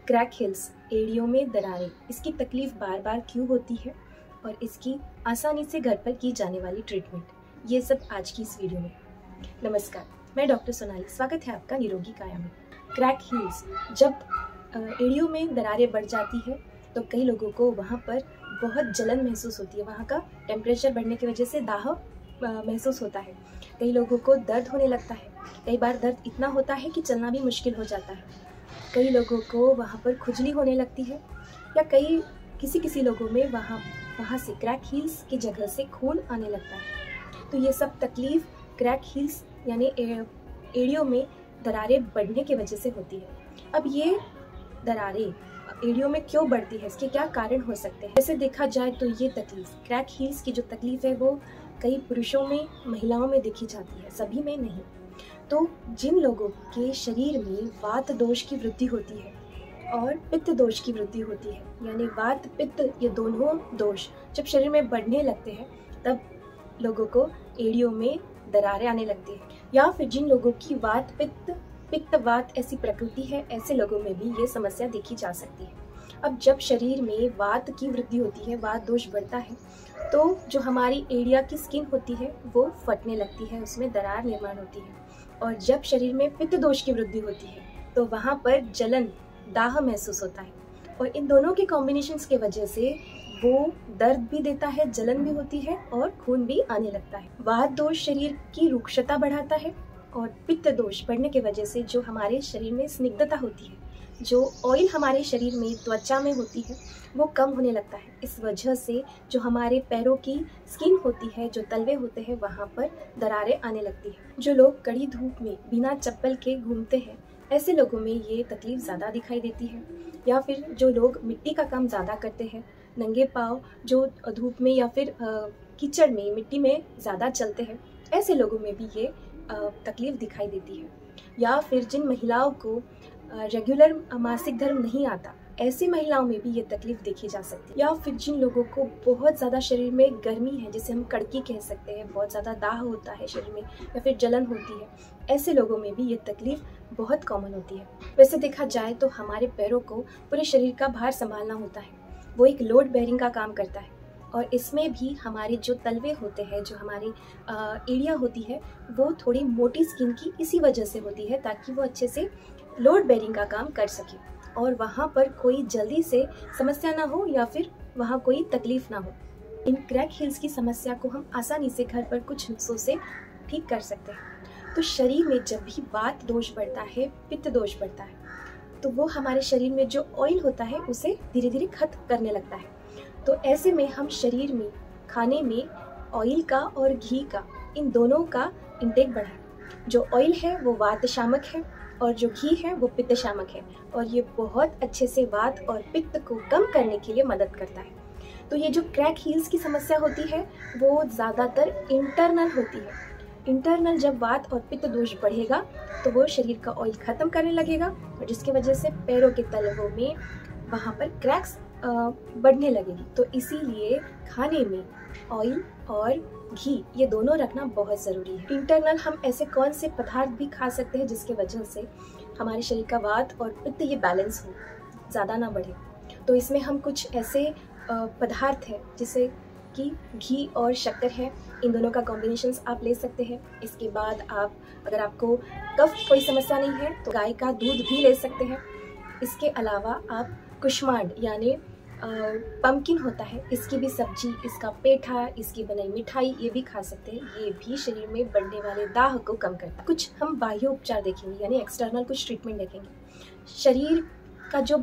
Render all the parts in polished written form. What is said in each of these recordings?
Crack hills, एड़ियों में दरारें, इसकी तकलीफ बार बार क्यों होती है और इसकी आसानी से घर पर की जाने वाली ट्रीटमेंट, ये सब आज की इस वीडियो में। नमस्कार, मैं डॉक्टर सोनाली, स्वागत है आपका निरोगी काया में। क्रैक हिल्स, जब एड़ियों में दरारें बढ़ जाती है तो कई लोगों को वहाँ पर बहुत जलन महसूस होती है। वहाँ का टेम्परेचर बढ़ने की वजह से दाह महसूस होता है। कई लोगों को दर्द होने लगता है। कई बार दर्द इतना होता है कि चलना भी मुश्किल हो जाता है। कई लोगों को वहाँ पर खुजली होने लगती है या किसी लोगों में वहाँ से क्रैक हील्स की जगह से खून आने लगता है। तो ये सब तकलीफ क्रैक हील्स यानी एड़ियों में दरारें बढ़ने की वजह से होती है। अब ये दरारें एड़ियों में क्यों बढ़ती है, इसके क्या कारण हो सकते हैं? जैसे देखा जाए तो ये तकलीफ, क्रैक हील्स की जो तकलीफ है वो कई पुरुषों में, महिलाओं में देखी जाती है, सभी में नहीं। तो जिन लोगों के शरीर में वात दोष की वृद्धि होती है और पित्त दोष की वृद्धि होती है, यानी वात पित्त ये दोनों दोष जब शरीर में बढ़ने लगते हैं तब लोगों को एड़ियों में दरारें आने लगती है। या फिर जिन लोगों की वात पित्त वात ऐसी प्रकृति है, ऐसे लोगों में भी ये समस्या देखी जा सकती है। अब जब शरीर में वात की वृद्धि होती है, वात दोष बढ़ता है, तो जो हमारी एड़िया की स्किन होती है वो फटने लगती है, उसमें दरार निर्माण होती है। और जब शरीर में पित्त दोष की वृद्धि होती है तो वहाँ पर जलन, दाह महसूस होता है। और इन दोनों के कॉम्बिनेशंस के वजह से वो दर्द भी देता है, जलन भी होती है और खून भी आने लगता है। वात दोष शरीर की रुक्षता बढ़ाता है और पित्त दोष बढ़ने की वजह से जो हमारे शरीर में स्निग्धता होती है, जो ऑयल हमारे शरीर में, त्वचा में होती है, वो कम होने लगता है। इस वजह से जो हमारे पैरों की स्किन होती है, जो तलवे होते हैं, वहाँ पर दरारें आने लगती है। जो लोग कड़ी धूप में बिना चप्पल के घूमते हैं, ऐसे लोगों में ये तकलीफ ज़्यादा दिखाई देती है। या फिर जो लोग मिट्टी का काम ज़्यादा करते हैं, नंगे पाँव जो धूप में या फिर कीचड़ में, मिट्टी में ज़्यादा चलते हैं, ऐसे लोगों में भी ये तकलीफ दिखाई देती है। या फिर जिन महिलाओं को रेगुलर मासिक धर्म नहीं आता, ऐसी महिलाओं में भी ये तकलीफ देखी जा सकती है। या फिर जिन लोगों को बहुत ज़्यादा शरीर में गर्मी है, जिसे हम कड़की कह सकते हैं, बहुत ज़्यादा दाह होता है शरीर में या फिर जलन होती है, ऐसे लोगों में भी ये तकलीफ बहुत कॉमन होती है। वैसे देखा जाए तो हमारे पैरों को पूरे शरीर का भार संभालना होता है, वो एक लोड बेयरिंग का काम करता है। और इसमें भी हमारे जो तलवे होते हैं, जो हमारी एड़िया होती है, वो थोड़ी मोटी स्किन की इसी वजह से होती है ताकि वो अच्छे से लोड बेयरिंग का काम कर सके और वहाँ पर कोई जल्दी से समस्या ना हो या फिर वहाँ कोई तकलीफ ना हो। इन क्रैक हील्स की समस्या को हम आसानी से घर पर कुछ नुस्खों से ठीक कर सकते हैं। तो शरीर में जब भी वात दोष बढ़ता है, पित्त दोष बढ़ता है, तो वो हमारे शरीर में जो ऑयल होता है उसे धीरे धीरे खत्म करने लगता है। तो ऐसे में हम शरीर में, खाने में ऑयल का और घी का, इन दोनों का इंटेक बढ़ाएं। जो ऑयल है वो वात शामक है और जो घी है वो पित्त शामक है और ये बहुत अच्छे से वात और पित्त को कम करने के लिए मदद करता है। तो ये जो क्रैक हील्स की समस्या होती है वो ज़्यादातर इंटरनल होती है। इंटरनल जब वात और पित्त दोष बढ़ेगा तो वो शरीर का ऑयल ख़त्म करने लगेगा और जिसकी वजह से पैरों के तलवों में वहाँ पर क्रैक्स बढ़ने लगेगी। तो इसीलिए खाने में ऑयल और घी ये दोनों रखना बहुत ज़रूरी है। इंटरनल हम ऐसे कौन से पदार्थ भी खा सकते हैं जिसके वजह से हमारे शरीर का वात और पित्त ये बैलेंस हो, ज़्यादा ना बढ़े। तो इसमें हम कुछ ऐसे पदार्थ हैं जैसे कि घी और शक्कर है, इन दोनों का कॉम्बिनेशंस आप ले सकते हैं। इसके बाद अगर आपको कफ कोई समस्या नहीं है तो गाय का दूध भी ले सकते हैं। इसके अलावा आप कुष्मांड यानी पम्पकिन होता है, इसकी भी सब्जी, इसका पेठा, इसकी बनाई मिठाई ये भी खा सकते हैं। ये भी शरीर में बढ़ने वाले दाह को कम करता है। कुछ हम बाह्य उपचार देखेंगे, यानी एक्सटर्नल कुछ ट्रीटमेंट देखेंगे। शरीर का जो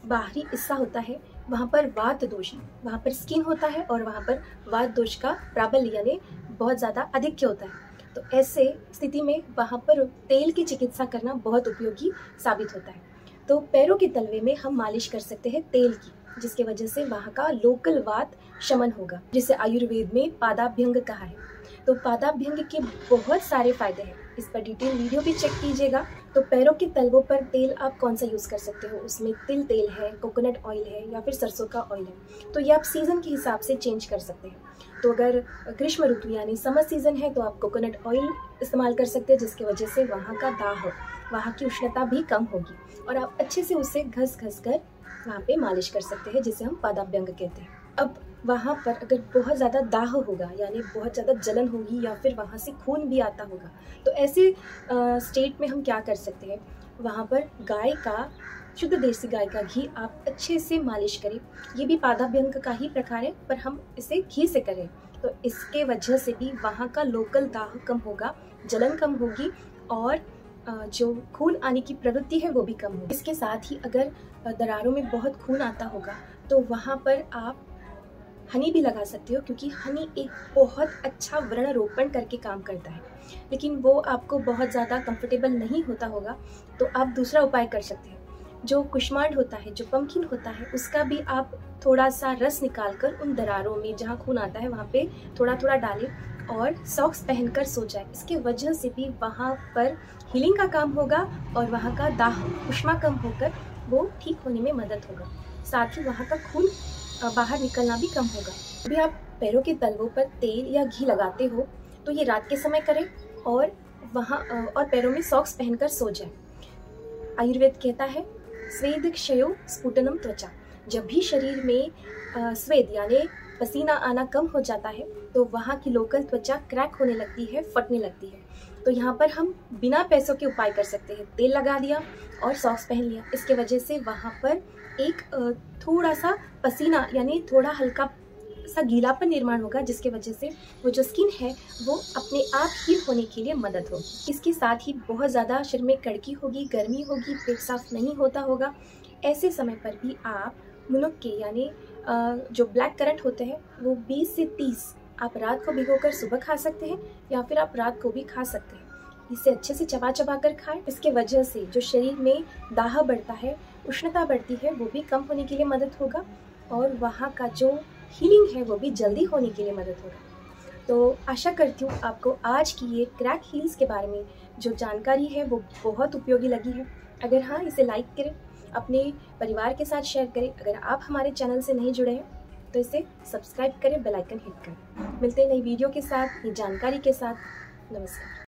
बाहरी हिस्सा होता है वहाँ पर वात दोष, वहाँ पर स्किन होता है और वहाँ पर वात दोष का प्राबल्य यानी बहुत ज़्यादा अधिक होता है। तो ऐसे स्थिति में वहाँ पर तेल की चिकित्सा करना बहुत उपयोगी साबित होता है। तो पैरों के तलवे में हम मालिश कर सकते हैं तेल की, जिसके वजह से वहाँ का लोकल वात शमन होगा, जिसे आयुर्वेद में पादाभ्यंग कहा है। तो पादाभ्यंग के बहुत सारे फायदे हैं, इस पर डिटेल वीडियो भी चेक कीजिएगा। तो पैरों के तलवों पर तेल आप कौन सा यूज़ कर सकते हो, उसमें तिल तेल है, कोकोनट ऑयल है या फिर सरसों का ऑयल है। तो ये आप सीज़न के हिसाब से चेंज कर सकते हैं। तो अगर ग्रीष्म ऋतु यानी समर सीज़न है तो आप कोकोनट ऑयल इस्तेमाल कर सकते हैं, जिसकी वजह से वहाँ का दाह वहाँ की उष्णता भी कम होगी और आप अच्छे से उसे घस घस कर वहाँ पे मालिश कर सकते हैं, जिसे हम पादाभ्यंग कहते हैं। अब वहाँ पर अगर बहुत ज़्यादा दाह होगा, यानी बहुत ज़्यादा जलन होगी या फिर वहाँ से खून भी आता होगा, तो ऐसे स्टेट में हम क्या कर सकते हैं, वहाँ पर गाय का, शुद्ध देसी गाय का घी आप अच्छे से मालिश करें। ये भी पादाभ्यंग का ही प्रकार है, पर हम इसे घी से करें, तो इसके वजह से भी वहाँ का लोकल दाह कम होगा, जलन कम होगी और जो खून आने की प्रवृत्ति है वो भी कम होगी। इसके साथ ही अगर दरारों में बहुत खून आता होगा तो वहाँ पर आप हनी भी लगा सकते हो, क्योंकि हनी एक बहुत अच्छा व्रण रोपण करके काम करता है, लेकिन वो आपको बहुत ज़्यादा कंफर्टेबल नहीं होता होगा, तो आप दूसरा उपाय कर सकते हैं। जो कुष्मांड होता है, जो पम्पकिन होता है, उसका भी आप थोड़ा सा रस निकाल कर उन दरारों में जहाँ खून आता है वहाँ पे थोड़ा थोड़ा डालें और सॉक्स पहनकर सो जाए। इसके वजह से भी वहाँ पर हीलिंग का काम होगा और वहाँ का दाह, उष्मा कम होकर वो ठीक होने में मदद होगा। साथ ही वहाँ का खून बाहर निकलना भी कम होगा। अभी आप पैरों के तलवों पर तेल या घी लगाते हो तो ये रात के समय करें और और पैरों में सॉक्स पहनकर सो जाए। आयुर्वेद कहता है स्वेद क्षयो स्फुटनम त्वचा। जब भी शरीर में स्वेद यानी पसीना आना कम हो जाता है तो वहाँ की लोकल त्वचा क्रैक होने लगती है, फटने लगती है। तो यहाँ पर हम बिना पैसों के उपाय कर सकते हैं। तेल लगा दिया और सॉक्स पहन लिया, इसके वजह से वहाँ पर एक थोड़ा सा पसीना यानी थोड़ा हल्का सा गीलापन निर्माण होगा, जिसके वजह से वो जो स्किन है वो अपने आप हील होने के लिए मदद होगी। इसके साथ ही बहुत ज़्यादा शरीर में कड़की होगी, गर्मी होगी, पेट साफ नहीं होता होगा, ऐसे समय पर भी आप मुनक्के यानी जो ब्लैक करंट होते हैं वो 20 से 30 आप रात को भिगोकर सुबह खा सकते हैं, या फिर आप रात को भी खा सकते हैं। इसे अच्छे से चबा चबा कर खाएं। इसके वजह से जो शरीर में दाह बढ़ता है, उष्णता बढ़ती है, वो भी कम होने के लिए मदद होगा और वहाँ का जो हीलिंग है वो भी जल्दी होने के लिए मदद होगा। तो आशा करती हूँ आपको आज की ये क्रैक हील्स के बारे में जो जानकारी है वो बहुत उपयोगी लगी है। अगर हाँ, इसे लाइक करें, अपने परिवार के साथ शेयर करें। अगर आप हमारे चैनल से नहीं जुड़े हैं तो इसे सब्सक्राइब करें, बेल आइकन हिट करें। मिलते हैं नई वीडियो के साथ, नई जानकारी के साथ। नमस्कार।